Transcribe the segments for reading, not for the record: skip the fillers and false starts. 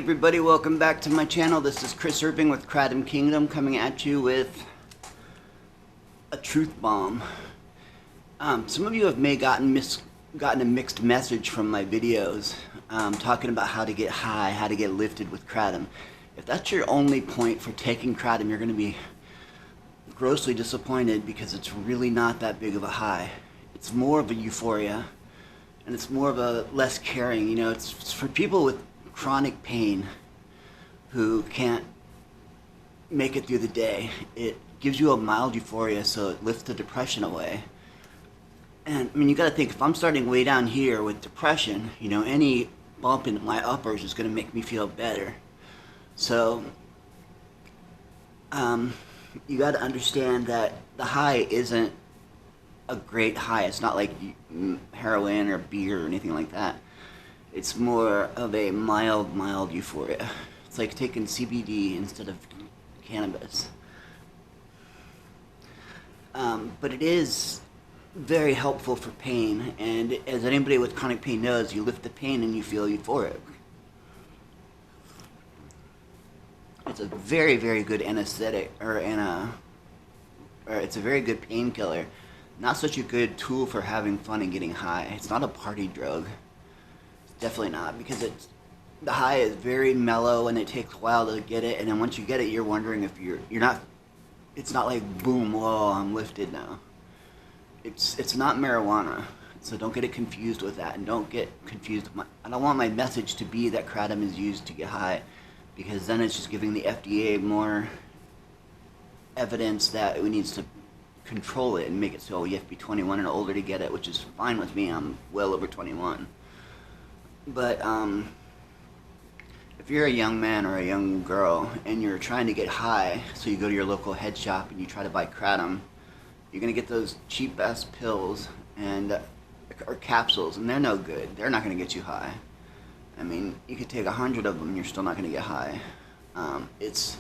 everybody, welcome back to my channel. This is Chris Irving with Kratom Kingdom coming at you with a truth bomb. Some of you have gotten a mixed message from my videos talking about how to get high, how to get lifted with Kratom. If that's your only point for taking Kratom, you're going to be grossly disappointed because it's really not that big of a high. It's more of a euphoria, and it's more of a less caring. You know, it's for people with chronic pain who can't make it through the day. It gives you a mild euphoria, so it lifts the depression away. And I mean, you got to think, if I'm starting way down here with depression, you know, any bump in my uppers is going to make me feel better. So you got to understand that the high isn't a great high. It's not like heroin or beer or anything like that. It's more of a mild euphoria. It's like taking CBD instead of cannabis. But it is very helpful for pain, and as anybody with chronic pain knows, you lift the pain and you feel euphoric. It's a very good anesthetic, or it's a very good painkiller. Not such a good tool for having fun and getting high. It's not a party drug. Definitely not, because the high is very mellow and it takes a while to get it, and then once you get it, you're wondering if you're not. It's not like boom, whoa, I'm lifted now. It's not marijuana, so don't get it confused with that, and don't get confused. I don't want my message to be that Kratom is used to get high, because then it's just giving the FDA more evidence that it needs to control it and make it so you have to be 21 and older to get it, which is fine with me. I'm well over 21. But if you're a young man or a young girl and you're trying to get high, so you go to your local head shop and you try to buy Kratom, you're going to get those cheap ass pills or capsules, and they're no good. They're not going to get you high. I mean, you could take 100 of them and you're still not going to get high. It's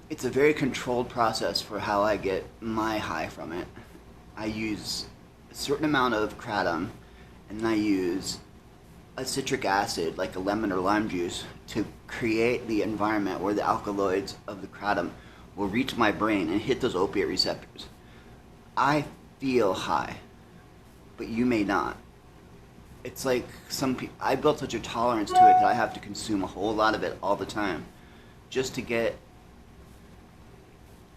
a very controlled process for how I get my high from it. I use a certain amount of Kratom, and I use a citric acid, like a lemon or lime juice, to create the environment where the alkaloids of the Kratom will reach my brain and hit those opiate receptors. I feel high, but you may not. It's like I built such a tolerance to it that I have to consume a whole lot of it all the time just to get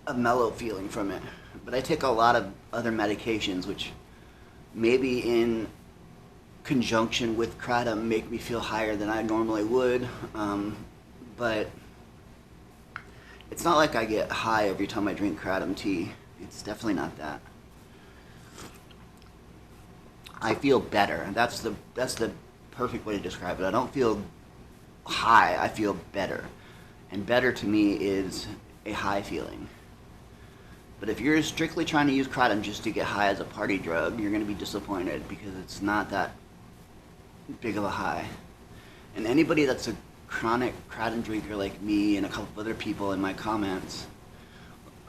a mellow feeling from it. But I take a lot of other medications, which maybe in conjunction with Kratom make me feel higher than I normally would, but it's not like I get high every time I drink Kratom tea. It's definitely not that. I feel better. That's the perfect way to describe it. I don't feel high, I feel better. And better to me is a high feeling. But if you're strictly trying to use Kratom just to get high as a party drug, you're going to be disappointed, because it's not that big of a high. And anybody that's a chronic Kratom drinker like me and a couple of other people in my comments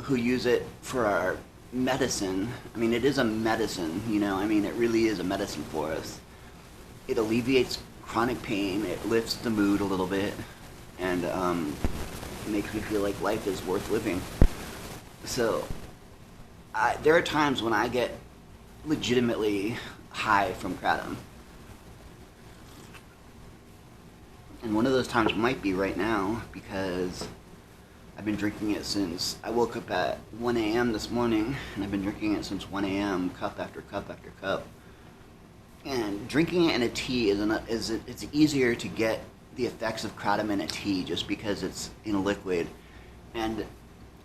who use it for our medicine, I mean, it is a medicine, you know, I mean, it really is a medicine for us. It alleviates chronic pain, it lifts the mood a little bit, and makes me feel like life is worth living. So there are times when I get legitimately high from Kratom. And one of those times might be right now, because I've been drinking it since I woke up at 1 a.m. this morning, and I've been drinking it since 1 a.m., cup after cup after cup. And drinking it in a tea it's easier to get the effects of Kratom in a tea just because it's in a liquid. And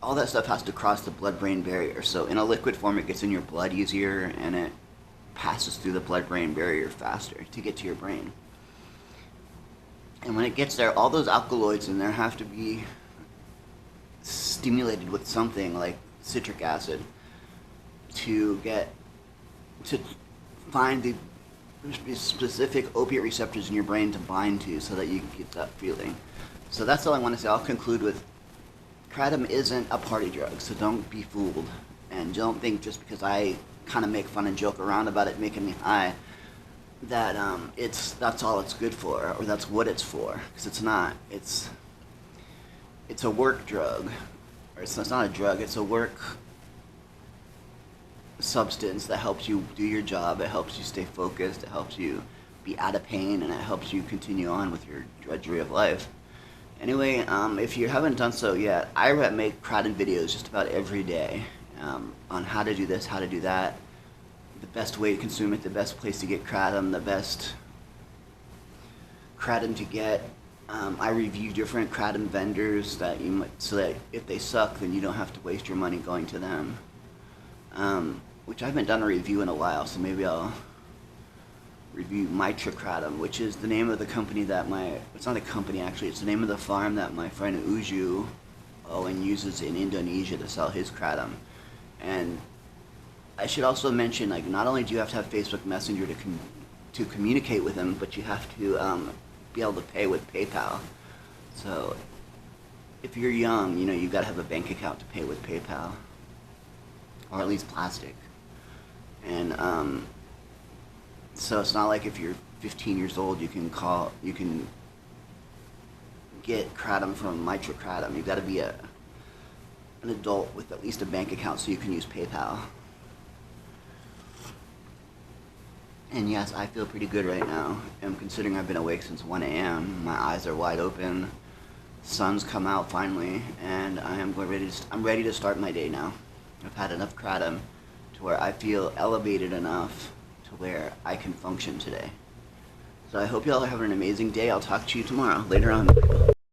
all that stuff has to cross the blood-brain barrier. So in a liquid form, it gets in your blood easier, and it passes through the blood-brain barrier faster to get to your brain. And when it gets there, all those alkaloids in there have to be stimulated with something like citric acid to find the specific opiate receptors in your brain to bind to, so that you can get that feeling. So that's all I want to say. I'll conclude with, Kratom isn't a party drug, so don't be fooled. And don't think just because I kind of make fun and joke around about it making me high, that that's all it's good for, or that's what it's for, because it's not. It's a work drug, or it's not a drug. It's a work substance that helps you do your job. It helps you stay focused. It helps you be out of pain, and it helps you continue on with your drudgery of life. Anyway, if you haven't done so yet, I make Kratom videos just about every day on how to do this, how to do that, the best way to consume it, the best place to get Kratom, the best Kratom to get. I review different Kratom vendors that so that if they suck, then you don't have to waste your money going to them. Which I haven't done a review in a while, so maybe I'll review Kratom, which is the name of the company that it's not a company actually, it's the name of the farm that my friend Uju Owen uses in Indonesia to sell his Kratom. And I should also mention, like, not only do you have to have Facebook Messenger to communicate with him, but you have to be able to pay with PayPal. So if you're young, you've got to have a bank account to pay with PayPal, or at least plastic. And so it's not like if you're 15 years old, you can get Kratom from Kratom. You've got to be an adult with at least a bank account so you can use PayPal. And yes, I feel pretty good right now. And considering I've been awake since 1 a.m., my eyes are wide open, sun's come out finally, and I'm ready to start my day now. I've had enough Kratom to where I feel elevated enough to where I can function today. So I hope you all are having an amazing day. I'll talk to you tomorrow, later on.